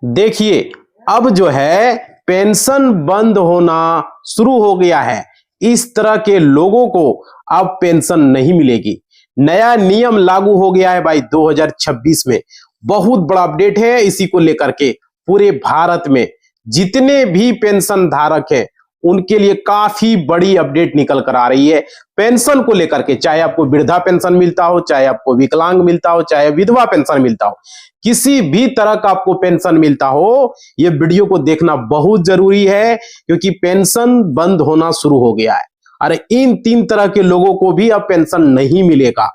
देखिए, अब जो है पेंशन बंद होना शुरू हो गया है। इस तरह के लोगों को अब पेंशन नहीं मिलेगी। नया नियम लागू हो गया है भाई 2026 में। बहुत बड़ा अपडेट है इसी को लेकर के। पूरे भारत में जितने भी पेंशन धारक हैं उनके लिए काफी बड़ी अपडेट निकल कर आ रही है पेंशन को लेकर के। चाहे आपको वृद्धा पेंशन मिलता हो, चाहे आपको विकलांग मिलता हो, चाहे विधवा पेंशन मिलता हो, किसी भी तरह का आपको पेंशन मिलता हो, ये वीडियो को देखना बहुत जरूरी है क्योंकि पेंशन बंद होना शुरू हो गया है। अरे इन तीन तरह के लोगों को भी अब पेंशन नहीं मिलेगा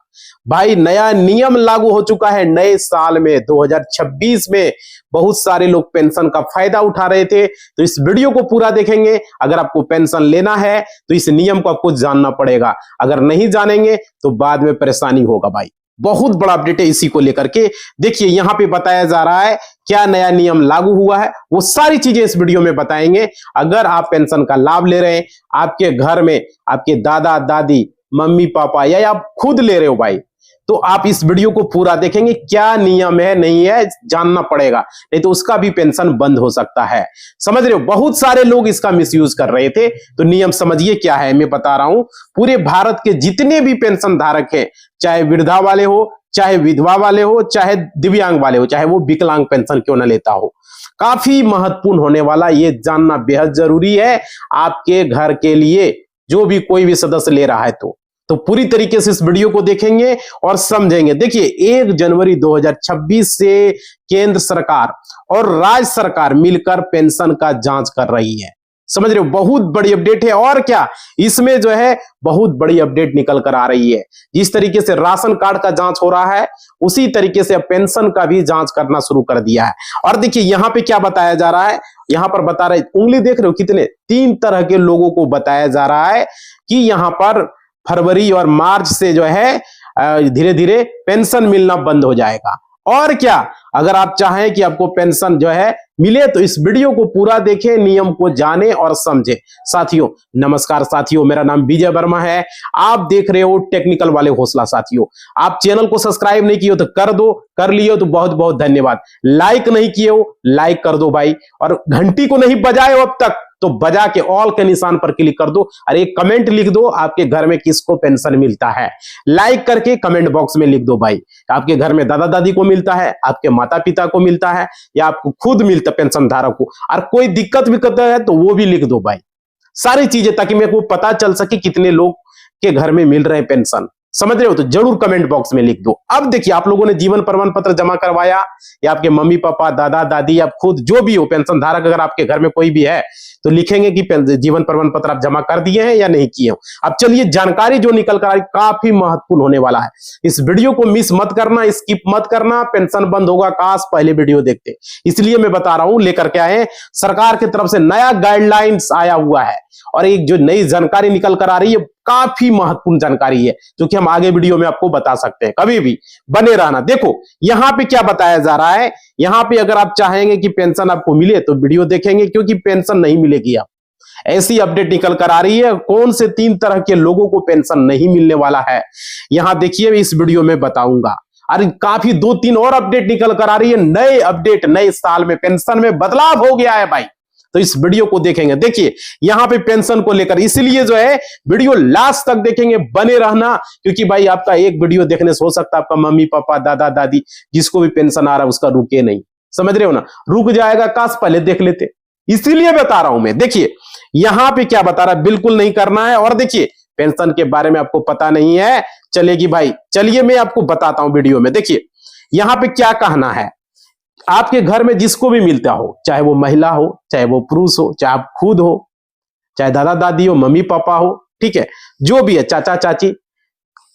भाई। नया नियम लागू हो चुका है नए साल में 2026 में। बहुत सारे लोग पेंशन का फायदा उठा रहे थे, तो इस वीडियो को पूरा देखेंगे। अगर आपको पेंशन लेना है तो इस नियम को आपको जानना पड़ेगा, अगर नहीं जानेंगे तो बाद में परेशानी होगा भाई। बहुत बड़ा अपडेट है इसी को लेकर के। देखिए यहां पे बताया जा रहा है क्या नया नियम लागू हुआ है, वो सारी चीजें इस वीडियो में बताएंगे। अगर आप पेंशन का लाभ ले रहे हैं, आपके घर में आपके दादा दादी, मम्मी पापा या आप खुद ले रहे हो भाई, तो आप इस वीडियो को पूरा देखेंगे। क्या नियम है नहीं है जानना पड़ेगा, नहीं तो उसका भी पेंशन बंद हो सकता है। समझ रहे हो, बहुत सारे लोग इसका मिसयूज कर रहे थे। तो नियम समझिए क्या है, मैं बता रहा हूं। पूरे भारत के जितने भी पेंशन धारक हैं, चाहे वृद्धा वाले हो, चाहे विधवा वाले हो, चाहे दिव्यांग वाले हो, चाहे वो विकलांग पेंशन क्यों ना लेता हो, काफी महत्वपूर्ण होने वाला ये जानना बेहद जरूरी है आपके घर के लिए। जो भी कोई भी सदस्य ले रहा है तो पूरी तरीके से इस वीडियो को देखेंगे और समझेंगे। देखिए 1 जनवरी 2026 से केंद्र सरकार और राज्य सरकार मिलकर पेंशन का जांच कर रही है। समझ रहे हो, बहुत बड़ी अपडेट है। और क्या इसमें जो है बहुत बड़ी अपडेट निकल कर आ रही है। जिस तरीके से राशन कार्ड का जांच हो रहा है उसी तरीके से अब पेंशन का भी जांच करना शुरू कर दिया है। और देखिए यहां पे क्या बताया जा रहा है, यहां पर बता रहे, उंगली देख रहे हो कितने, 3 तरह के लोगों को बताया जा रहा है कि यहां पर फरवरी और मार्च से जो है धीरे धीरे पेंशन मिलना बंद हो जाएगा। और क्या, अगर आप चाहें कि आपको पेंशन जो है मिले तो इस वीडियो को पूरा देखें, नियम को जाने और समझे। साथियों नमस्कार साथियों, मेरा नाम विजय वर्मा है। आप देख रहे हो टेक्निकल वाले हौसला। साथियों आप चैनल को सब्सक्राइब नहीं किए हो तो कर दो, कर लिए हो तो बहुत बहुत धन्यवाद। लाइक नहीं किए हो लाइक कर दो भाई, और घंटी को नहीं बजाए हो अब तक तो बजा के ऑल के निशान पर क्लिक कर दो। और एक कमेंट लिख दो आपके घर में किसको पेंशन मिलता है, लाइक करके कमेंट बॉक्स में लिख दो भाई। आपके घर में दादा दादी को मिलता है, आपके माता पिता को मिलता है, या आपको खुद मिलता पेंशन धारक को, और कोई दिक्कत विक्कत है तो वो भी लिख दो भाई। सारी चीजें ताकि मेरे को पता चल सके कितने लोग के घर में मिल रहे हैं पेंशन। समझ रहे हो, तो जरूर कमेंट बॉक्स में लिख दो। अब देखिए आप लोगों ने जीवन प्रमाण पत्र जमा करवाया, या आपके मम्मी पापा दादा दादी या खुद जो भी हो पेंशन धारक, अगर आपके घर में कोई भी है तो लिखेंगे कि जीवन प्रमाण पत्र आप जमा कर दिए हैं या नहीं किए हो। अब चलिए जानकारी जो निकल कर आई काफी महत्वपूर्ण होने वाला है। इस वीडियो को मिस मत करना, स्किप मत करना। पेंशन बंद होगा काश पहले वीडियो देखते, इसलिए मैं बता रहा हूं। लेकर के आए सरकार की तरफ से नया गाइडलाइंस आया हुआ है, और एक जो नई जानकारी निकल कर आ रही है काफी महत्वपूर्ण जानकारी है, जो कि हम आगे वीडियो में आपको बता सकते हैं। कभी भी बने रहना। देखो यहां पे क्या बताया जा रहा है, यहां पे अगर आप चाहेंगे कि पेंशन आपको मिले तो वीडियो देखेंगे, क्योंकि पेंशन नहीं मिलेगी। अब ऐसी अपडेट निकल कर आ रही है कौन से 3 तरह के लोगों को पेंशन नहीं मिलने वाला है, यहां देखिए इस वीडियो में बताऊंगा। अरे काफी 2-3 और अपडेट निकल कर आ रही है। नए अपडेट, नए साल में पेंशन में बदलाव हो गया है भाई, तो इस वीडियो को देखेंगे। देखिए यहां पे पेंशन को लेकर, इसलिए जो है वीडियो लास्ट तक देखेंगे, बने रहना। क्योंकि भाई आपका एक वीडियो देखने से हो सकता है आपका मम्मी पापा दादा दादी जिसको भी पेंशन आ रहा है उसका रुके नहीं। समझ रहे हो ना, रुक जाएगा, काश पहले देख लेते, इसीलिए बता रहा हूं मैं। देखिए यहां पे क्या बता रहा है, बिल्कुल नहीं करना है। और देखिए पेंशन के बारे में आपको पता नहीं है, चलेगी भाई, चलिए मैं आपको बताता हूं वीडियो में। देखिए यहां पे क्या कहना है, आपके घर में जिसको भी मिलता हो, चाहे वो महिला हो, चाहे वो पुरुष हो, चाहे आप खुद हो, चाहे दादा दादी हो, मम्मी पापा हो, ठीक है, जो भी है, चाचा चाची,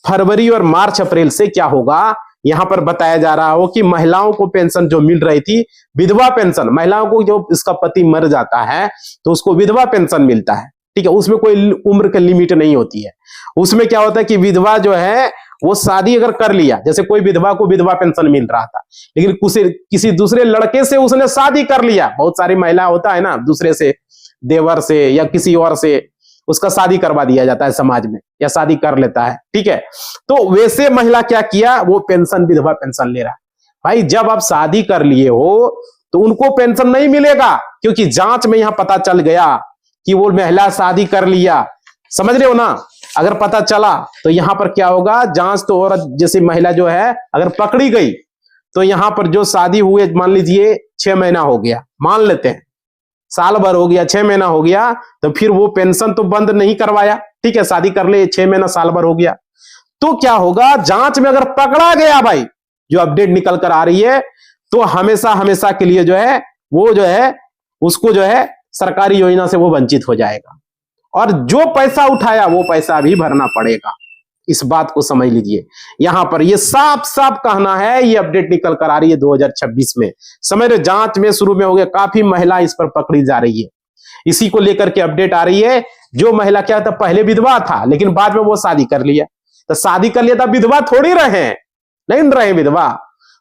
फरवरी और मार्च अप्रैल से क्या होगा, यहां पर बताया जा रहा हो कि महिलाओं को पेंशन जो मिल रही थी, विधवा पेंशन, महिलाओं को जो इसका पति मर जाता है तो उसको विधवा पेंशन मिलता है, ठीक है। उसमें कोई उम्र की लिमिट नहीं होती है। उसमें क्या होता है कि विधवा जो है वो शादी अगर कर लिया, जैसे कोई विधवा को विधवा पेंशन मिल रहा था, लेकिन किसी दूसरे लड़के से उसने शादी कर लिया। बहुत सारी महिला होता है ना, दूसरे से, देवर से या किसी और से उसका शादी करवा दिया जाता है समाज में, या शादी कर लेता है, ठीक है। तो वैसे महिला क्या किया, वो पेंशन विधवा पेंशन ले रहा है। भाई जब आप शादी कर लिए हो तो उनको पेंशन नहीं मिलेगा, क्योंकि जांच में यहां पता चल गया कि वो महिला शादी कर लिया। समझ रहे हो ना? अगर पता चला तो यहां पर क्या होगा, जांच तो औरत जैसे महिला जो है अगर पकड़ी गई तो यहां पर जो शादी हुए, मान लीजिए 6 महीना हो गया, मान लेते हैं साल भर हो गया, 6 महीना हो गया, तो फिर वो पेंशन तो बंद नहीं करवाया, ठीक है, शादी कर ले, 6 महीना साल भर हो गया, तो क्या होगा, जांच में अगर पकड़ा गया भाई, जो अपडेट निकल कर आ रही है, तो हमेशा हमेशा के लिए जो है वो जो है उसको जो है सरकारी योजना से वो वंचित हो जाएगा, और जो पैसा उठाया वो पैसा भी भरना पड़ेगा। इस बात को समझ लीजिए, यहां पर ये साफ साफ कहना है, ये अपडेट निकल कर आ रही है 2026 में। समझ रहे, जांच में शुरू में हो गया, काफी महिला इस पर पकड़ी जा रही है, इसी को लेकर के अपडेट आ रही है। जो महिला क्या था, पहले विधवा था लेकिन बाद में वो शादी कर लिया, तो शादी कर लिया था, विधवा थोड़ी रहे, नहीं रहे विधवा,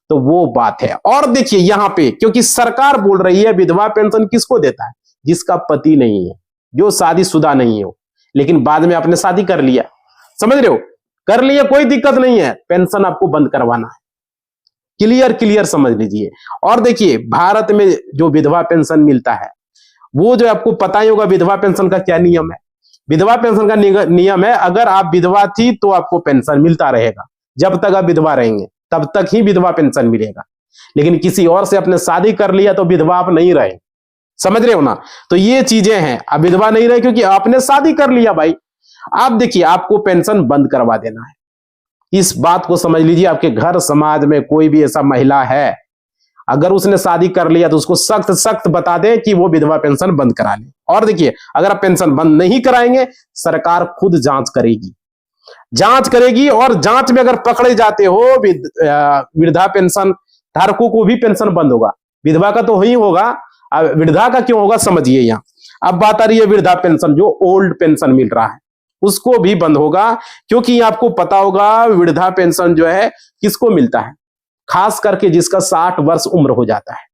तो वो बात है। और देखिए यहां पे, क्योंकि सरकार बोल रही है विधवा पेंशन किसको देता है, जिसका पति नहीं है, जो शादीशुदा नहीं हो, लेकिन बाद में आपने शादी कर लिया, समझ रहे हो, कर लिया, कोई दिक्कत नहीं है, पेंशन आपको बंद करवाना है। क्लियर क्लियर समझ लीजिए। और देखिए भारत में जो विधवा पेंशन मिलता है, वो जो आपको पता ही होगा विधवा पेंशन का क्या नियम है। विधवा पेंशन का नियम है, अगर आप विधवा थी तो आपको पेंशन मिलता रहेगा, जब तक आप विधवा रहेंगे तब तक ही विधवा पेंशन मिलेगा, लेकिन किसी और से आपने शादी कर लिया तो विधवा आप नहीं रहे, समझ रहे हो ना? तो ये चीजें हैं, अब विधवा नहीं रहे क्योंकि आपने शादी कर लिया भाई। आप देखिए आपको पेंशन बंद करवा देना है, इस बात को समझ लीजिए। आपके घर समाज में कोई भी ऐसा महिला है, अगर उसने शादी कर लिया तो उसको सख्त सख्त बता दें कि वो विधवा पेंशन बंद करा ले। और देखिए अगर आप पेंशन बंद नहीं कराएंगे, सरकार खुद जांच करेगी, और जांच में अगर पकड़े जाते हो वृद्धा पेंशन धारकों को भी पेंशन बंद होगा, विधवा का तो ही होगा, वृद्धा का क्यों होगा समझिए। यहाँ अब बात आ रही है वृद्धा पेंशन, जो ओल्ड पेंशन मिल रहा है उसको भी बंद होगा, क्योंकि आपको पता होगा वृद्धा पेंशन जो है किसको मिलता है, खास करके जिसका 60 वर्ष उम्र हो जाता है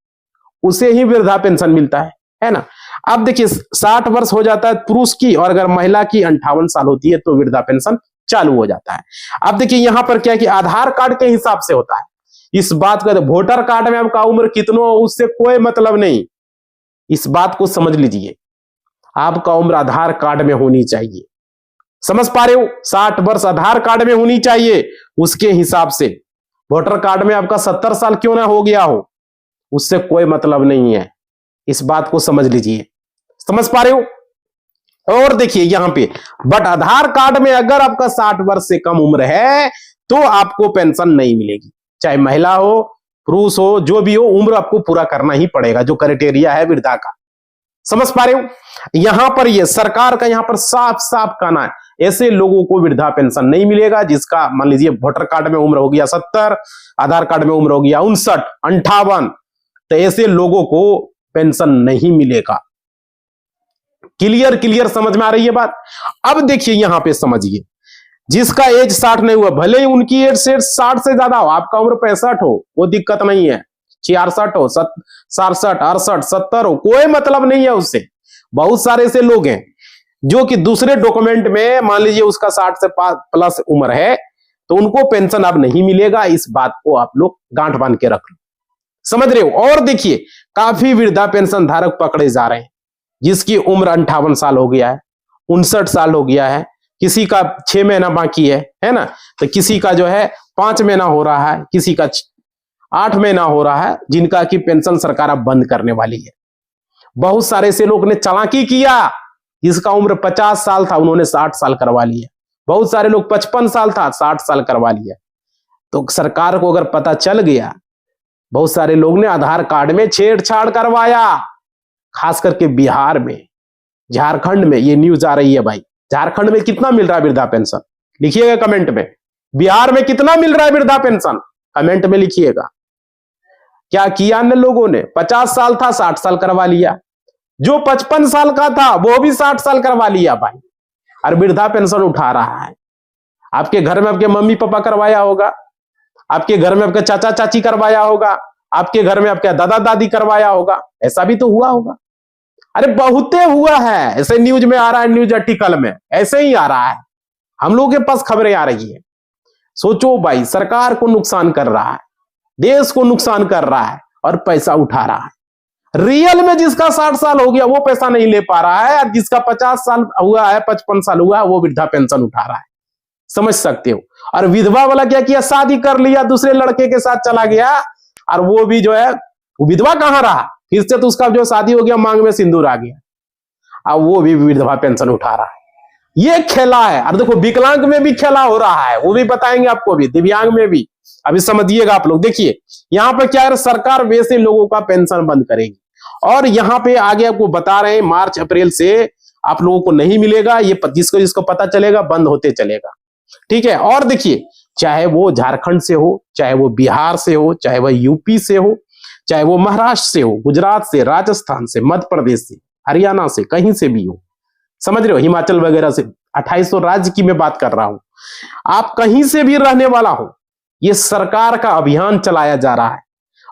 उसे ही वृद्धा पेंशन मिलता है ना। अब देखिए 60 वर्ष हो जाता है पुरुष की, और अगर महिला की 58 साल होती है तो वृद्धा पेंशन चालू हो जाता है। अब देखिए यहां पर क्या है कि आधार कार्ड के हिसाब से होता है, इस बात का वोटर कार्ड में आपका उम्र कितना हो उससे कोई मतलब नहीं, इस बात को समझ लीजिए। आपका उम्र आधार कार्ड में होनी चाहिए, समझ पा रहे हो, 60 वर्ष आधार कार्ड में होनी चाहिए, उसके हिसाब से। वोटर कार्ड में आपका 70 साल क्यों ना हो गया हो, उससे कोई मतलब नहीं है, इस बात को समझ लीजिए, समझ पा रहे हो। और देखिए यहां पे बट आधार कार्ड में अगर आपका 60 वर्ष से कम उम्र है तो आपको पेंशन नहीं मिलेगी, चाहे महिला हो पुरुष हो, जो भी हो, उम्र आपको पूरा करना ही पड़ेगा, जो क्राइटेरिया है वृद्धा का, समझ पा रहे हो। यहां पर ये सरकार का यहां पर साफ साफ कहना है, ऐसे लोगों को वृद्धा पेंशन नहीं मिलेगा जिसका मान लीजिए वोटर कार्ड में उम्र हो गया 70, आधार कार्ड में उम्र हो गया 59, 58, तो ऐसे लोगों को पेंशन नहीं मिलेगा। क्लियर समझ में आ रही है बात। अब देखिए यहां पे समझिए, जिसका एज 60 नहीं हुआ, भले ही उनकी एज 60 से ज्यादा हो, आपका उम्र 65 हो, वो दिक्कत नहीं है, 66 हो, 67, 68, 70 हो, कोई मतलब नहीं है उससे। बहुत सारे ऐसे लोग हैं जो कि दूसरे डॉक्यूमेंट में मान लीजिए उसका 60 से प्लस उम्र है, तो उनको पेंशन अब नहीं मिलेगा, इस बात को आप लोग गांठ बांध के रख लो, समझ रहे हो। और देखिए काफी वृद्धा पेंशन धारक पकड़े जा रहे हैं, जिसकी उम्र 58 साल हो गया है, 59 साल हो गया है, किसी का 6 महीना बाकी है ना, तो किसी का जो है 5 महीना हो रहा है, किसी का 8 महीना हो रहा है, जिनका की पेंशन सरकार अब बंद करने वाली है। बहुत सारे ऐसे लोग ने चालाकी किया, जिसका उम्र 50 साल था उन्होंने 60 साल करवा लिया, बहुत सारे लोग 55 साल था 60 साल करवा लिया। तो सरकार को अगर पता चल गया, बहुत सारे लोग ने आधार कार्ड में छेड़छाड़ करवाया, खास करके बिहार में, झारखंड में ये न्यूज आ रही है भाई। झारखंड में कितना मिल रहा है वृद्धा पेंशन, लिखिएगा कमेंट में। बिहार में कितना मिल रहा है वृद्धा पेंशन, कमेंट में लिखिएगा। क्या किया ने लोगों ने, 50 साल था 60 साल करवा लिया, जो 55 साल का था वो भी 60 साल करवा लिया भाई, और वृद्धा पेंशन उठा रहा है। आपके घर में आपके मम्मी पापा करवाया होगा, आपके घर में आपके चाचा चाची करवाया होगा, आपके घर में आपके दादा दादी करवाया होगा, ऐसा भी तो हुआ होगा। अरे बहुते हुआ है, ऐसे न्यूज में आ रहा है, न्यूज आर्टिकल में ऐसे ही आ रहा है, हम लोगों के पास खबरें आ रही है। सोचो भाई, सरकार को नुकसान कर रहा है, देश को नुकसान कर रहा है और पैसा उठा रहा है। रियल में जिसका 60 साल हो गया वो पैसा नहीं ले पा रहा है, और जिसका 50 साल हुआ है, 55 साल हुआ है, वो वृद्धा पेंशन उठा रहा है। समझ सकते हो। और विधवा वाला क्या किया, शादी कर लिया, दूसरे लड़के के साथ चला गया, और वो भी जो है विधवा कहां रहा, फिर से तो उसका जो शादी हो गया, मांग में सिंदूर आ गया, अब वो भी विधवा पेंशन उठा रहा है। ये खेला है। और देखो विकलांग में भी खेला हो रहा है, वो भी बताएंगे आपको, भी दिव्यांग में भी। अभी समझिएगा आप लोग। देखिए यहां पर क्या है, सरकार वैसे लोगों का पेंशन बंद करेगी, और यहां पे आगे आपको बता रहे हैं मार्च अप्रैल से आप लोगों को नहीं मिलेगा। ये जिसको पता चलेगा बंद होते चलेगा, ठीक है। और देखिए चाहे वो झारखंड से हो, चाहे वो बिहार से हो, चाहे वह यूपी से हो, चाहे वो महाराष्ट्र से हो, गुजरात से, राजस्थान से, मध्य प्रदेश से, हरियाणा से, कहीं से भी हो, समझ रहे हो, हिमाचल वगैरह से, 2800 राज्य की मैं बात कर रहा हूं, आप कहीं से भी रहने वाला हो, ये सरकार का अभियान चलाया जा रहा है।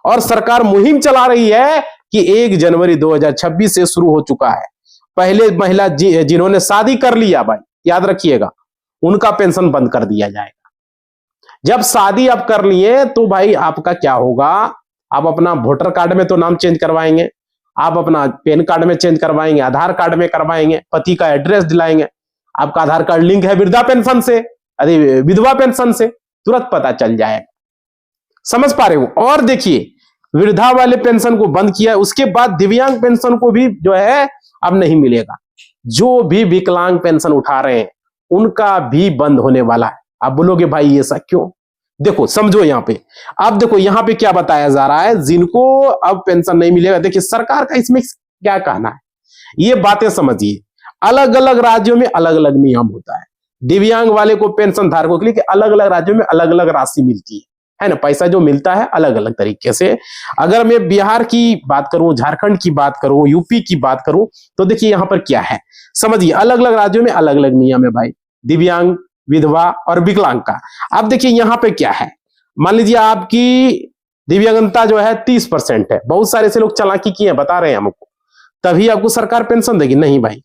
और सरकार मुहिम चला रही है कि 1 जनवरी 2026 से शुरू हो चुका है। पहले महिला जिन्होंने शादी कर लिया, भाई याद रखिएगा, उनका पेंशन बंद कर दिया जाएगा। जब शादी आप कर लिए तो भाई आपका क्या होगा, आप अपना वोटर कार्ड में तो नाम चेंज करवाएंगे, आप अपना पैन कार्ड में चेंज करवाएंगे, आधार कार्ड में करवाएंगे, पति का एड्रेस दिलाएंगे, आपका आधार कार्ड लिंक है वृद्धा पेंशन से, अरे विधवा पेंशन से, तुरंत पता चल जाएगा। समझ पा रहे हो। और देखिए वृद्धा वाले पेंशन को बंद किया, उसके बाद दिव्यांग पेंशन को भी जो है अब नहीं मिलेगा। जो भी विकलांग पेंशन उठा रहे हैं उनका भी बंद होने वाला है। आप बोलोगे भाई ये सब क्यों, देखो समझो यहां पे। अब देखो यहां पे क्या बताया जा रहा है, जिनको अब पेंशन नहीं मिलेगा, देखिए सरकार का इसमें क्या कहना है, ये बातें समझिए। अलग अलग राज्यों में अलग अलग नियम होता है। दिव्यांग वाले को, पेंशन धारकों के लिए अलग अलग राज्यों में अलग अलग राशि मिलती है ना, पैसा जो मिलता है अलग अलग तरीके से। अगर मैं बिहार की बात करूं, झारखंड की बात करूं, यूपी की बात करूं, तो देखिए यहां पर क्या है, समझिए अलग अलग राज्यों में अलग अलग नियम है भाई, दिव्यांग, विधवा और विकलांग का। अब देखिए यहां पे क्या है, मान लीजिए आपकी दिव्यांगता जो है 30% है, बहुत सारे ऐसे लोग चालाकी किए हैं, बता रहे हैं हमको, तभी आपको सरकार पेंशन देगी, नहीं भाई।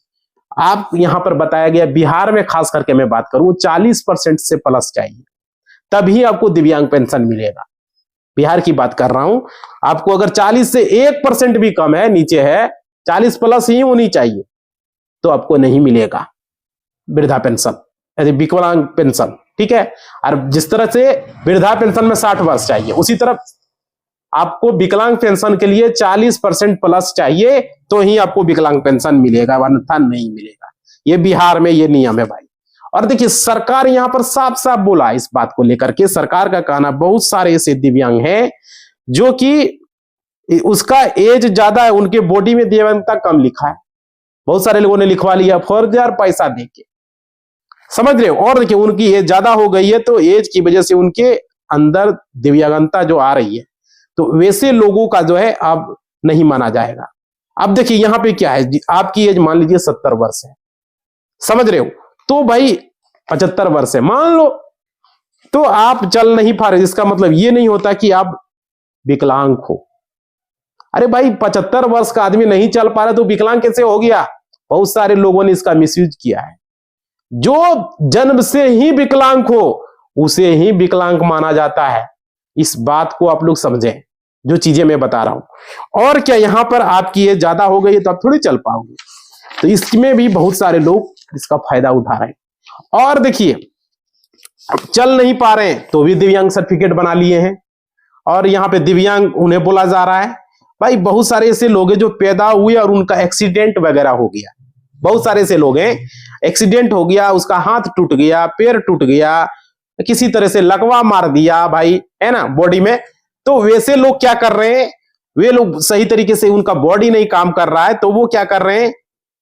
आप यहां पर बताया गया, बिहार में खास करके मैं बात करूं, 40% से प्लस चाहिए, तभी आपको दिव्यांग पेंशन मिलेगा। बिहार की बात कर रहा हूं, आपको अगर 40 से 1% भी कम है, नीचे है, 40 प्लस ही होनी चाहिए, तो आपको नहीं मिलेगा वृद्धा पेंशन, विकलांग पेंशन, ठीक है। और जिस तरह से वृद्धा पेंशन में 60 वर्ष चाहिए, उसी तरह आपको विकलांग पेंशन के लिए 40% प्लस चाहिए, तो ही आपको विकलांग पेंशन मिलेगा, वरना नहीं मिलेगा। ये बिहार में ये नियम है भाई। और देखिए सरकार यहां पर साफ साफ बोला इस बात को लेकर के, सरकार का कहना, बहुत सारे ऐसे दिव्यांग हैं जो कि उसका एज ज्यादा है, उनके बॉडी में दिव्यांगता कम लिखा है, बहुत सारे लोगों ने लिखवा लिया फर्जर पैसा देके, समझ रहे हो। और देखिए उनकी एज ज्यादा हो गई है, तो एज की वजह से उनके अंदर दिव्यांगता जो आ रही है, तो वैसे लोगों का जो है अब नहीं माना जाएगा। अब देखिए यहां पे क्या है, आपकी एज मान लीजिए 70 वर्ष है, समझ रहे हो, तो भाई 75 वर्ष है मान लो, तो आप चल नहीं पा रहे, इसका मतलब ये नहीं होता कि आप विकलांग हो। अरे भाई 75 वर्ष का आदमी नहीं चल पा रहा तो विकलांग कैसे हो गया, बहुत सारे लोगों ने इसका मिसयूज किया है। जो जन्म से ही विकलांग हो उसे ही विकलांग माना जाता है, इस बात को आप लोग समझें, जो चीजें मैं बता रहा हूं। और क्या यहां पर आपकी एज ज्यादा हो गई है तो आप थोड़ी चल पाओगे, तो इसमें भी बहुत सारे लोग इसका फायदा उठा रहे हैं। और देखिए चल नहीं पा रहे हैं तो भी दिव्यांग सर्टिफिकेट बना लिए हैं, और यहां पे दिव्यांग उन्हें बोला जा रहा है। भाई बहुत सारे ऐसे लोग हैं जो पैदा हुए और उनका एक्सीडेंट वगैरह हो गया, बहुत सारे ऐसे लोग हैं, एक्सीडेंट हो गया, उसका हाथ टूट गया, पैर टूट गया, किसी तरह से लकवा मार दिया भाई, है ना, बॉडी में, तो वैसे लोग क्या कर रहे हैं, वे लोग सही तरीके से उनका बॉडी नहीं काम कर रहा है, तो वो क्या कर रहे हैं,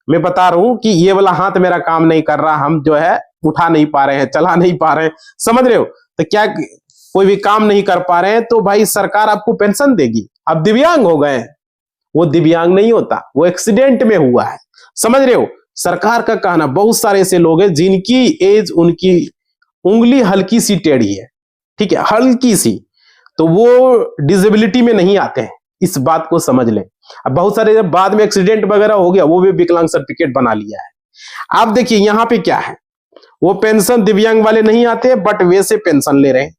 मैं बता रहा हूं कि ये वाला हाथ मेरा काम नहीं कर रहा, हम जो है उठा नहीं पा रहे हैं, चला नहीं पा रहे हैं, समझ रहे हो, तो क्या कोई भी काम नहीं कर पा रहे हैं, तो भाई सरकार आपको पेंशन देगी। अब दिव्यांग हो गए हैं, वो दिव्यांग नहीं होता, वो एक्सीडेंट में हुआ है, समझ रहे हो। सरकार का कहना, बहुत सारे ऐसे लोग हैं जिनकी एज, उनकी उंगली हल्की सी टेढ़ी है, ठीक है, हल्की सी, तो वो डिसेबिलिटी में नहीं आते हैं, इस बात को समझ लें। अब बहुत सारे जब बाद में एक्सीडेंट वगैरह हो गया, वो भी विकलांग सर्टिफिकेट बना लिया है। आप देखिए यहां पे क्या है, वो पेंशन दिव्यांग वाले नहीं आते, बट वैसे पेंशन ले रहे हैं,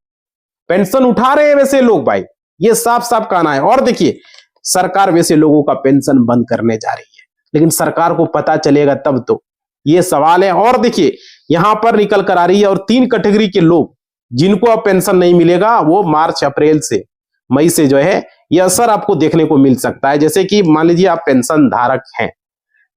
पेंशन उठा रहे हैं वैसे लोग भाई, ये साफ साफ कहना है। और देखिए सरकार वैसे लोगों का पेंशन बंद करने जा रही है, लेकिन सरकार को पता चलेगा तब तो, ये सवाल है। और देखिए यहां पर निकल कर आ रही है, और 3 कैटेगरी के लोग जिनको अब पेंशन नहीं मिलेगा, वो मार्च अप्रैल से मई से जो है ये असर आपको देखने को मिल सकता है। जैसे कि मान लीजिए आप पेंशन धारक हैं,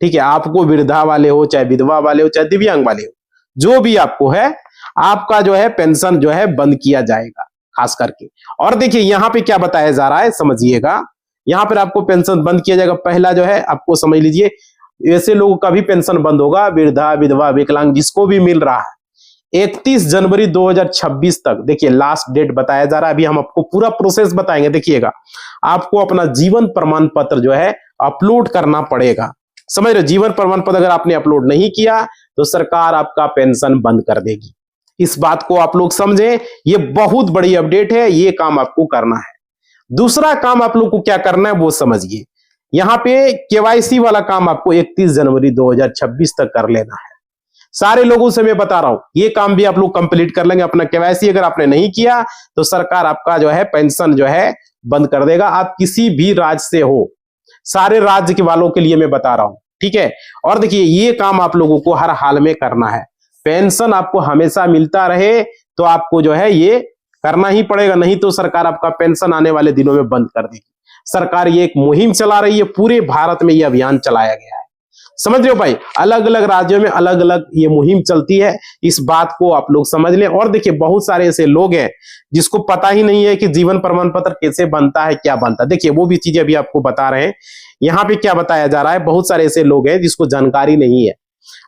ठीक है, आपको वृद्धा वाले हो, चाहे विधवा वाले हो, चाहे दिव्यांग वाले हो, जो भी आपको है, आपका जो है पेंशन जो है बंद किया जाएगा खास करके। और देखिए यहां पे क्या बताया जा रहा है, समझिएगा, यहां पर आपको पेंशन बंद किया जाएगा। पहला जो है आपको समझ लीजिए, ऐसे लोगों का भी पेंशन बंद होगा, वृद्धा, विधवा, विकलांग, जिसको भी मिल रहा है 31 जनवरी 2026 तक। देखिए लास्ट डेट बताया जा रहा है, अभी हम आपको पूरा प्रोसेस बताएंगे। देखिएगा, आपको अपना जीवन प्रमाण पत्र जो है अपलोड करना पड़ेगा, समझ रहे हो। जीवन प्रमाण पत्र अगर आपने अपलोड नहीं किया तो सरकार आपका पेंशन बंद कर देगी। इस बात को आप लोग समझें, ये बहुत बड़ी अपडेट है, ये काम आपको करना है। दूसरा काम आप लोग को क्या करना है वो समझिए, यहां पे केवाईसी वाला काम आपको 31 जनवरी 2026 तक कर लेना है। सारे लोगों से मैं बता रहा हूं, ये काम भी आप लोग कंप्लीट कर लेंगे। अपना केवाईसी अगर आपने नहीं किया तो सरकार आपका जो है पेंशन जो है बंद कर देगा। आप किसी भी राज्य से हो, सारे राज्य के वालों के लिए मैं बता रहा हूं, ठीक है। और देखिए ये काम आप लोगों को हर हाल में करना है। पेंशन आपको हमेशा मिलता रहे तो आपको जो है ये करना ही पड़ेगा, नहीं तो सरकार आपका पेंशन आने वाले दिनों में बंद कर देगी। सरकार ये एक मुहिम चला रही है, पूरे भारत में ये अभियान चलाया गया है, समझ रहे हो भाई। अलग अलग राज्यों में अलग अलग ये मुहिम चलती है, इस बात को आप लोग समझ लें। और देखिए बहुत सारे ऐसे लोग हैं जिसको पता ही नहीं है कि जीवन प्रमाण पत्र कैसे बनता है, क्या बनता है। देखिए वो भी चीजें अभी आपको बता रहे हैं। यहाँ पे क्या बताया जा रहा है, बहुत सारे ऐसे लोग हैं जिसको जानकारी नहीं है।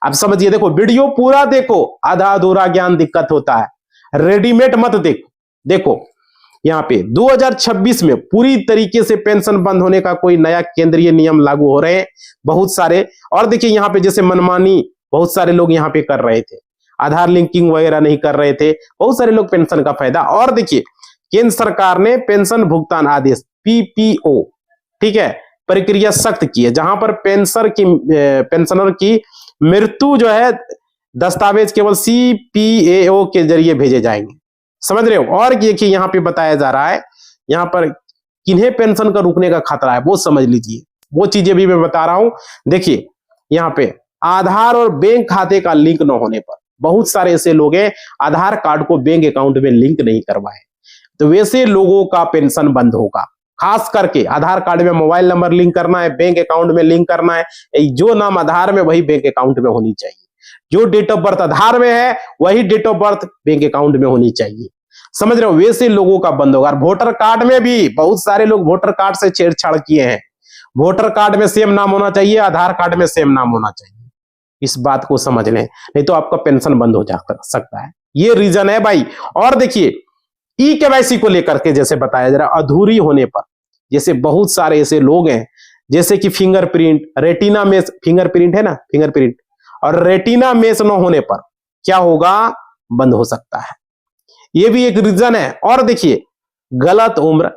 अब समझिए, देखो वीडियो पूरा देखो, आधा अधूरा ज्ञान दिक्कत होता है, रेडीमेड मत देखो। देखो यहाँ पे 2026 में पूरी तरीके से पेंशन बंद होने का कोई नया केंद्रीय नियम लागू हो रहे हैं बहुत सारे। और देखिए यहाँ पे जैसे मनमानी बहुत सारे लोग यहाँ पे कर रहे थे, आधार लिंकिंग वगैरह नहीं कर रहे थे, बहुत सारे लोग पेंशन का फायदा। और देखिए केंद्र सरकार ने पेंशन भुगतान आदेश पीपीओ, ठीक है, प्रक्रिया सख्त की है, जहां पर पेंशनर की मृत्यु जो है दस्तावेज केवल सीपीएओ के जरिए भेजे जाएंगे, समझ रहे हो। और देखिए यहाँ पे बताया जा रहा है, यहाँ पर किन्हें पेंशन का रुकने का खतरा है वो समझ लीजिए, वो चीजें भी मैं बता रहा हूं। देखिए यहाँ पे आधार और बैंक खाते का लिंक न होने पर बहुत सारे ऐसे लोग हैं आधार कार्ड को बैंक अकाउंट में लिंक नहीं करवाए, तो वैसे लोगों का पेंशन बंद होगा। खास करके आधार कार्ड में मोबाइल नंबर लिंक करना है, बैंक अकाउंट में लिंक करना है, जो नाम आधार में वही बैंक अकाउंट में होनी चाहिए, जो डेट ऑफ बर्थ आधार में है वही date of birth bank account में होनी चाहिए, समझ रहे हो। वैसे लोगों का बंद होगा। और वोटर कार्ड में भी बहुत सारे लोग वोटर कार्ड से छेड़छाड़ किए हैं, वोटर कार्ड में सेम नाम होना चाहिए, आधार कार्ड में सेम नाम होना चाहिए, इस बात को समझ लें, नहीं तो आपका पेंशन बंद हो जा सकता है। ये रीजन है भाई। और देखिए ई केवाईसी को लेकर के जैसे बताया जा रहा है, अधूरी होने पर जैसे बहुत सारे ऐसे लोग हैं, जैसे कि फिंगरप्रिंट, रेटिना में फिंगरप्रिंट है ना, फिंगरप्रिंट और रेटिना मेश न होने पर क्या होगा, बंद हो सकता है, ये भी एक रीजन है। और देखिए गलत उम्र,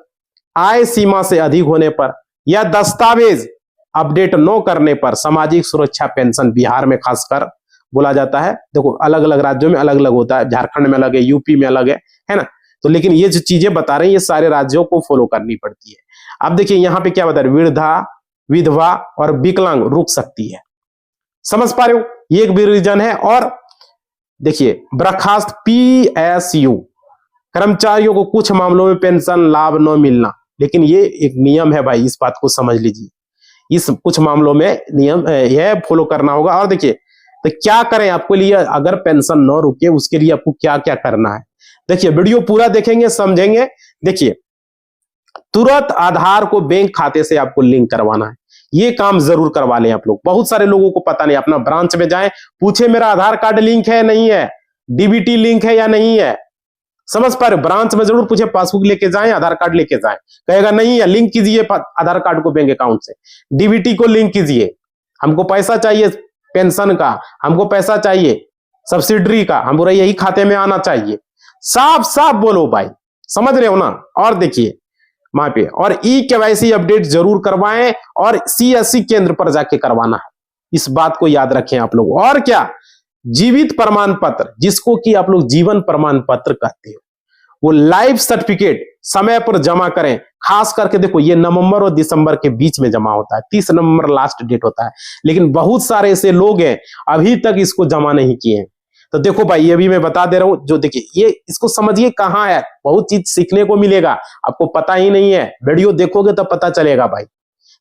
आय सीमा से अधिक होने पर या दस्तावेज अपडेट न करने पर सामाजिक सुरक्षा पेंशन बिहार में खासकर बोला जाता है। देखो अलग अलग राज्यों में अलग अलग होता है, झारखंड में अलग है, यूपी में अलग है ना। तो लेकिन ये जो चीजें बता रहे हैं ये सारे राज्यों को फॉलो करनी पड़ती है। अब देखिए यहाँ पे क्या बता रहे, वृद्धा, विधवा और विकलांग रुक सकती है, समझ पा रहे हो, ये एक भी रीजन है। और देखिए बर्खास्त पीएसयू कर्मचारियों को कुछ मामलों में पेंशन लाभ न मिलना, लेकिन ये एक नियम है भाई, इस बात को समझ लीजिए, इस कुछ मामलों में नियम यह फॉलो करना होगा। और देखिए तो क्या करें आपके लिए, अगर पेंशन न रुके उसके लिए आपको क्या क्या करना है, देखिए वीडियो पूरा देखेंगे समझेंगे। देखिए तुरंत आधार को बैंक खाते से आपको लिंक करवाना है, ये काम जरूर करवा लें आप लोग। बहुत सारे लोगों को पता नहीं, अपना ब्रांच में जाएं, पूछे मेरा आधार कार्ड लिंक है नहीं है, डीबीटी लिंक है या नहीं है, समझ पा रहे, ब्रांच में जरूर पूछे, पासबुक लेके जाएं, आधार कार्ड लेके जाएं, कहेगा नहीं है, लिंक कीजिए आधार कार्ड को बैंक अकाउंट से, डीबीटी को लिंक कीजिए, हमको पैसा चाहिए पेंशन का, हमको पैसा चाहिए सब्सिडी का, हमको यही खाते में आना चाहिए, साफ साफ बोलो भाई, समझ रहे हो ना। और देखिए वहां पे और ई केवाईसी अपडेट जरूर करवाएं और सीएससी केंद्र पर जाके करवाना है, इस बात को याद रखें आप लोग। और क्या, जीवित प्रमाण पत्र, जिसको कि आप लोग जीवन प्रमाण पत्र कहते हो, वो लाइफ सर्टिफिकेट समय पर जमा करें। खास करके देखो ये नवंबर और दिसंबर के बीच में जमा होता है, 30 नवंबर लास्ट डेट होता है, लेकिन बहुत सारे ऐसे लोग हैं अभी तक इसको जमा नहीं किए हैं। तो देखो भाई ये भी मैं बता दे रहा हूं, जो देखिए ये इसको समझिए कहां है, बहुत चीज सीखने को मिलेगा, आपको पता ही नहीं है, वीडियो देखोगे तो पता चलेगा भाई।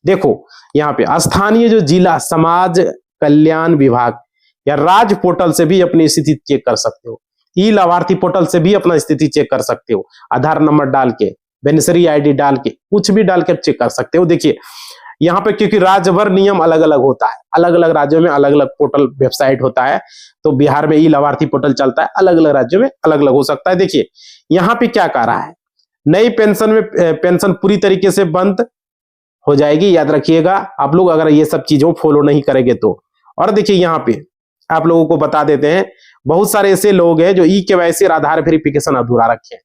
देखो यहाँ पे स्थानीय जो जिला समाज कल्याण विभाग या राज्य पोर्टल से भी अपनी स्थिति चेक कर सकते हो, ई लाभार्थी पोर्टल से भी अपना स्थिति चेक कर सकते हो, आधार नंबर डाल के, बेनिफिशियरी आईडी डाल के, कुछ भी डाल के चेक कर सकते हो। देखिए यहाँ पे क्योंकि राज्य भर नियम अलग अलग होता है, अलग अलग राज्यों में अलग अलग पोर्टल वेबसाइट होता है, तो बिहार में ई लाभार्थी पोर्टल चलता है, अलग अलग राज्यों में अलग अलग हो सकता है। देखिए यहाँ पे क्या कह रहा है, नई पेंशन में पेंशन पूरी तरीके से बंद हो जाएगी, याद रखिएगा आप लोग अगर ये सब चीजों फॉलो नहीं करेंगे तो। और देखिए यहाँ पे आप लोगों को बता देते हैं, बहुत सारे ऐसे लोग हैं जो ई-केवाईसी और आधार वेरिफिकेशन अधूरा रखे हैं।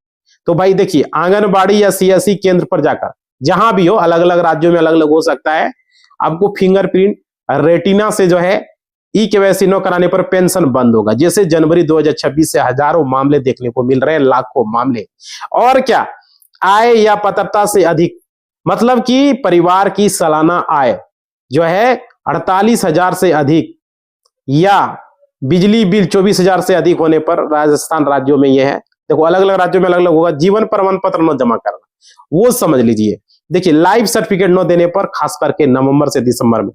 तो भाई देखिए आंगनबाड़ी या सीएससी केंद्र पर जाकर, जहां भी हो, अलग अलग राज्यों में अलग अलग हो सकता है, आपको फिंगरप्रिंट रेटिना से जो है ई-केवाईसी न कराने पर पेंशन बंद होगा। जैसे जनवरी 2026 से हजारों मामले देखने को मिल रहे हैं, लाखों मामले। और क्या, आय या पात्रता से अधिक, मतलब कि परिवार की सालाना आय जो है 48,000 से अधिक या बिजली बिल 24,000 से अधिक होने पर राजस्थान राज्यों में यह है। देखो अलग अलग राज्यों में अलग अलग होगा। जीवन प्रमाण पत्र न जमा करना, वो समझ लीजिए। देखिए लाइफ सर्टिफिकेट न देने पर, खास करके नवंबर से दिसंबर में,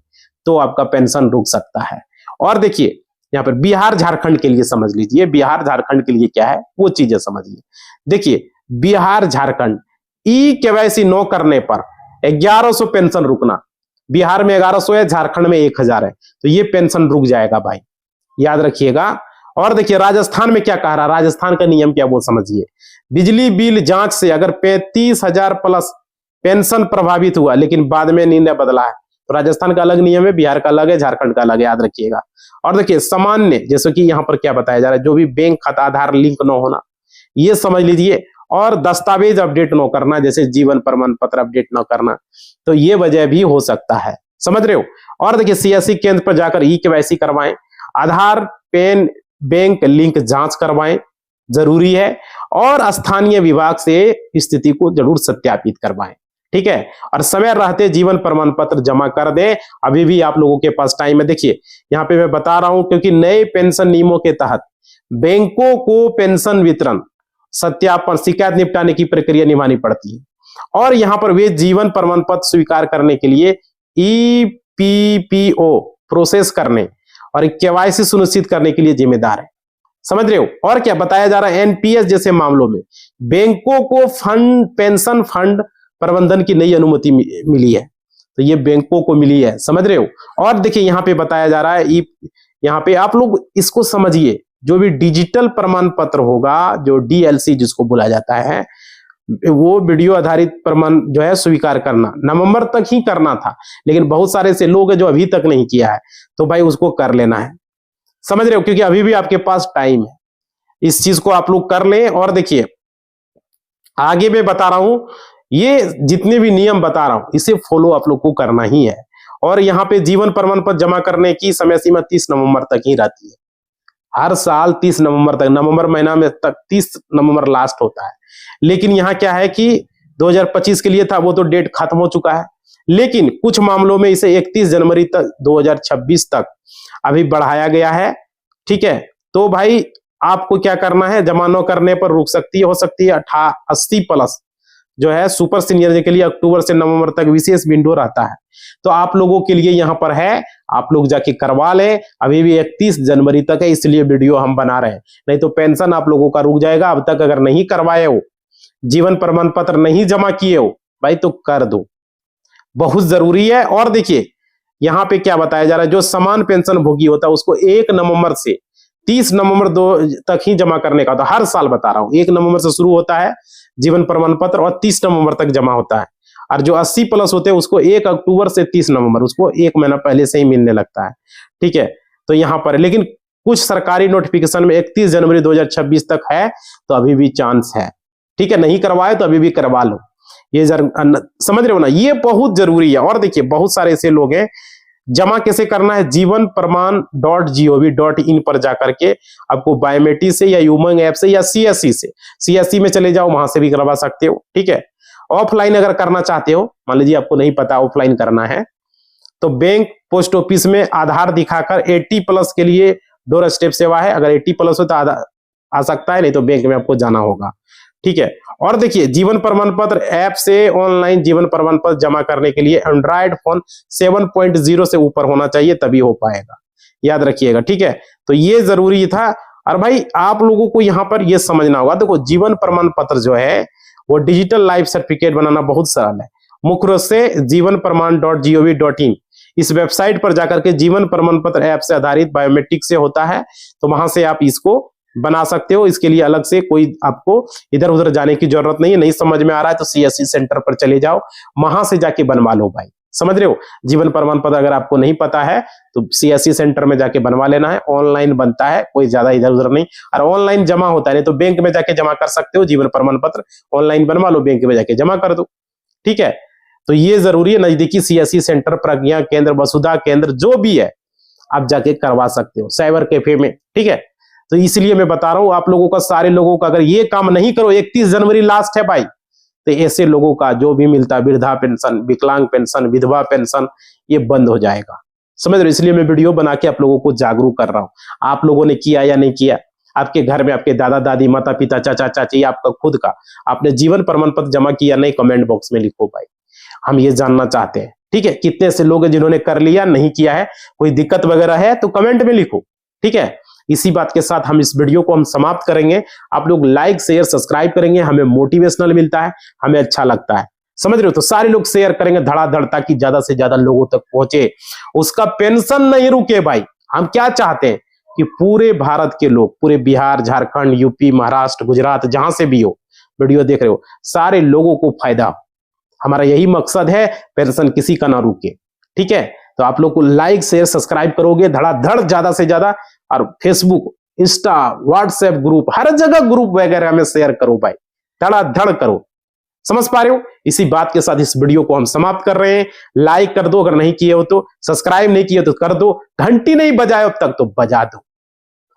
तो आपका पेंशन रुक सकता है। और देखिए यहाँ पर बिहार झारखंड के लिए समझ लीजिए, बिहार झारखंड के लिए क्या है वो चीजें समझिए। देखिए बिहार झारखंड ई-केवाईसी न करने पर 1100 पेंशन रुकना, बिहार में 1100 है, झारखंड में 1000 है, तो ये पेंशन रुक जाएगा भाई, याद रखिएगा। और देखिए राजस्थान में क्या कह रहा है, राजस्थान का नियम क्या वो समझिए। बिजली बिल जांच से अगर 35,000 प्लस पेंशन प्रभावित हुआ लेकिन बाद में निर्णय बदला है, तो राजस्थान का अलग नियम है, बिहार का अलग है, झारखंड का अलग है, याद रखिएगा। और देखिए सामान्य, जैसे कि यहाँ पर क्या बताया जा रहा है, जो भी बैंक खाता आधार लिंक न होना, ये समझ लीजिए। और दस्तावेज अपडेट न करना, जैसे जीवन प्रमाण पत्र अपडेट न करना, तो ये वजह भी हो सकता है, समझ रहे हो। और देखिए सीएससी केंद्र पर जाकर ई-केवाईसी करवाएं, आधार पैन बैंक लिंक जांच करवाएं, जरूरी है। और स्थानीय विभाग से स्थिति को जरूर सत्यापित करवाएं, ठीक है। और समय रहते जीवन प्रमाण पत्र जमा कर दें, अभी भी आप लोगों के पास टाइम है। देखिए यहाँ पे मैं बता रहा हूं, क्योंकि नए पेंशन नियमों के तहत बैंकों को पेंशन वितरण, सत्यापन, शिकायत निपटाने की प्रक्रिया निभानी पड़ती है। और यहां पर वे जीवन प्रमाण पत्र स्वीकार करने के लिए ईपीपीओ प्रोसेस करने और केवाईसी सुनिश्चित करने के लिए जिम्मेदार है, समझ रहे हो। और क्या बताया जा रहा है, एनपीएस जैसे मामलों में बैंकों को फंड, पेंशन फंड प्रबंधन की नई अनुमति मिली है, तो ये बैंकों को मिली है, समझ रहे हो। और देखिए यहाँ पे बताया जा रहा है, यहाँ पे आप लोग इसको समझिए, जो भी डिजिटल प्रमाण पत्र होगा, जो डीएलसी जिसको बोला जाता है, वो वीडियो आधारित प्रमाण जो है स्वीकार करना नवंबर तक ही करना था, लेकिन बहुत सारे ऐसे लोग हैं जो अभी तक नहीं किया है, तो भाई उसको कर लेना है, समझ रहे हो, क्योंकि अभी भी आपके पास टाइम है, इस चीज को आप लोग कर लें। और देखिए आगे मैं बता रहा हूं, ये जितने भी नियम बता रहा हूं इसे फॉलो आप लोग को करना ही है। और यहाँ पे जीवन प्रमाण पत्र जमा करने की समय सीमा 30 नवंबर तक ही रहती है, हर साल 30 नवंबर तक, नवंबर महीना में तक 30 नवंबर लास्ट होता है। लेकिन यहाँ क्या है कि 2025 के लिए था, वो तो डेट खत्म हो चुका है, लेकिन कुछ मामलों में इसे 31 जनवरी तक 2026 तक अभी बढ़ाया गया है, ठीक है। तो भाई आपको क्या करना है, जमा न करने पर रुक सकती है, हो सकती है 80 प्लस जो है सुपर सीनियर के लिए अक्टूबर से नवंबर तक विशेष विंडो रहता है, तो आप लोगों के लिए यहाँ पर है, आप लोग जाके करवा लें। अभी भी 31 जनवरी तक है, इसलिए वीडियो हम बना रहे हैं, नहीं तो पेंशन आप लोगों का रुक जाएगा। अब तक अगर नहीं करवाए हो, जीवन प्रमाण पत्र नहीं जमा किए हो भाई, तो कर दो, बहुत जरूरी है। और देखिए यहाँ पे क्या बताया जा रहा है, जो समान पेंशन भोगी होता है उसको 1 नवंबर से 30 नवंबर 2 तक ही जमा करने का होता है, हर साल बता रहा हूं। 1 नवंबर से शुरू होता है जीवन प्रमाण पत्र और 30 नवंबर तक जमा होता है। और जो 80 प्लस होते हैं उसको 1 अक्टूबर से 30 नवंबर, उसको 1 महीना पहले से ही मिलने लगता है, ठीक है। तो यहाँ पर लेकिन कुछ सरकारी नोटिफिकेशन में 31 जनवरी 2026 तक है, तो अभी भी चांस है, ठीक है। नहीं करवाए तो अभी भी करवा लो, ये समझ रहे हो ना, ये बहुत जरूरी है। और देखिए बहुत सारे ऐसे लोग हैं जमा कैसे करना है, jivanpraman.gov.in पर जाकर के आपको बायोमेट्रिक से या यूमंग ऐप से या सीएससी से, सीएससी में चले जाओ, वहां से भी करवा सकते हो। ठीक है, ऑफलाइन अगर करना चाहते हो, मान लीजिए आपको नहीं पता ऑफलाइन करना है, तो बैंक पोस्ट ऑफिस में आधार दिखाकर 80+ के लिए डोर स्टेप सेवा है, अगर 80+ हो तो आ सकता है, नहीं तो बैंक में आपको जाना होगा। ठीक है, और देखिए जीवन प्रमाण पत्र ऐप से ऑनलाइन जीवन प्रमाण पत्र जमा करने के लिए एंड्रॉइड फोन 7.0 से ऊपर होना चाहिए, तभी हो पाएगा, याद रखिएगा। ठीक है, तो ये जरूरी था। और भाई आप लोगों को यहां पर ये समझना होगा, देखो जीवन प्रमाण पत्र जो है वो डिजिटल लाइफ सर्टिफिकेट बनाना बहुत सरल है। मुख्य रूप से jivanpraman.gov.in इस वेबसाइट पर जाकर के जीवन प्रमाण पत्र ऐप से आधारित बायोमेट्रिक से होता है, तो वहां से आप इसको बना सकते हो। इसके लिए अलग से कोई आपको इधर उधर जाने की जरूरत नहीं है। नहीं समझ में आ रहा है तो सीएससी सेंटर पर चले जाओ, वहां से जाके बनवा लो भाई, समझ रहे हो। जीवन प्रमाण पत्र अगर आपको नहीं पता है तो सीएससी सेंटर में जाके बनवा लेना है, ऑनलाइन बनता है, कोई ज्यादा इधर उधर नहीं, और ऑनलाइन जमा होता है, नहीं तो बैंक में जाके जमा कर सकते हो। जीवन प्रमाण पत्र ऑनलाइन बनवा लो, बैंक में जाके जमा कर दो। ठीक है, तो ये जरूरी है, नजदीकी सीएससी सेंटर, प्रज्ञा केंद्र, वसुधा केंद्र जो भी है आप जाके करवा सकते हो, साइबर कैफे में। ठीक है, तो इसलिए मैं बता रहा हूं आप लोगों का, सारे लोगों का अगर ये काम नहीं करो, 31 जनवरी लास्ट है भाई, तो ऐसे लोगों का जो भी मिलता है वृद्धा पेंशन, विकलांग पेंशन, विधवा पेंशन, ये बंद हो जाएगा, समझ रहे हो। इसलिए मैं वीडियो बना के आप लोगों को जागरूक कर रहा हूं। आप लोगों ने किया या नहीं किया, आपके घर में आपके दादा दादी, माता पिता, चाचा चाची, आपका खुद का, आपने जीवन प्रमाण पत्र जमा किया नहीं, कमेंट बॉक्स में लिखो भाई, हम ये जानना चाहते हैं। ठीक है, कितने से लोग हैं जिन्होंने कर लिया, नहीं किया है, कोई दिक्कत वगैरह है तो कमेंट में लिखो। ठीक है, इसी बात के साथ हम इस वीडियो को हम समाप्त करेंगे। आप लोग लाइक शेयर सब्सक्राइब करेंगे, हमें मोटिवेशनल मिलता है, हमें अच्छा लगता है, समझ रहे हो। तो सारे लोग शेयर करेंगे धड़ाधड़, ताकि ज्यादा से ज्यादा लोगों तक पहुंचे, उसका पेंशन नहीं रुके भाई। हम क्या चाहते हैं कि पूरे भारत के लोग, पूरे बिहार, झारखंड, यूपी, महाराष्ट्र, गुजरात, जहां से भी हो वीडियो देख रहे हो, सारे लोगों को फायदा हो। हमारा यही मकसद है, पेंशन किसी का ना रुके। ठीक है, तो आप लोग को लाइक शेयर सब्सक्राइब करोगे धड़ाधड़ ज्यादा से ज्यादा, और फेसबुक, इंस्टा, व्हाट्सएप ग्रुप, हर जगह ग्रुप वगैरह में शेयर करो भाई, धड़ाधड़ करो, समझ पा रहे हो। इसी बात के साथ इस वीडियो को हम समाप्त कर रहे हैं। लाइक कर दो अगर नहीं किए हो तो, सब्सक्राइब नहीं किए तो कर दो, घंटी नहीं बजाए अब तक तो बजा दो,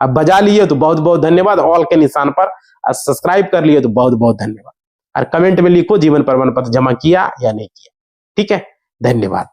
अब बजा लिए तो बहुत बहुत धन्यवाद, ऑल के निशान पर, और सब्सक्राइब कर लिए तो बहुत बहुत धन्यवाद, और कमेंट में लिखो जीवन प्रमाण पत्र जमा किया या नहीं किया। ठीक है, धन्यवाद।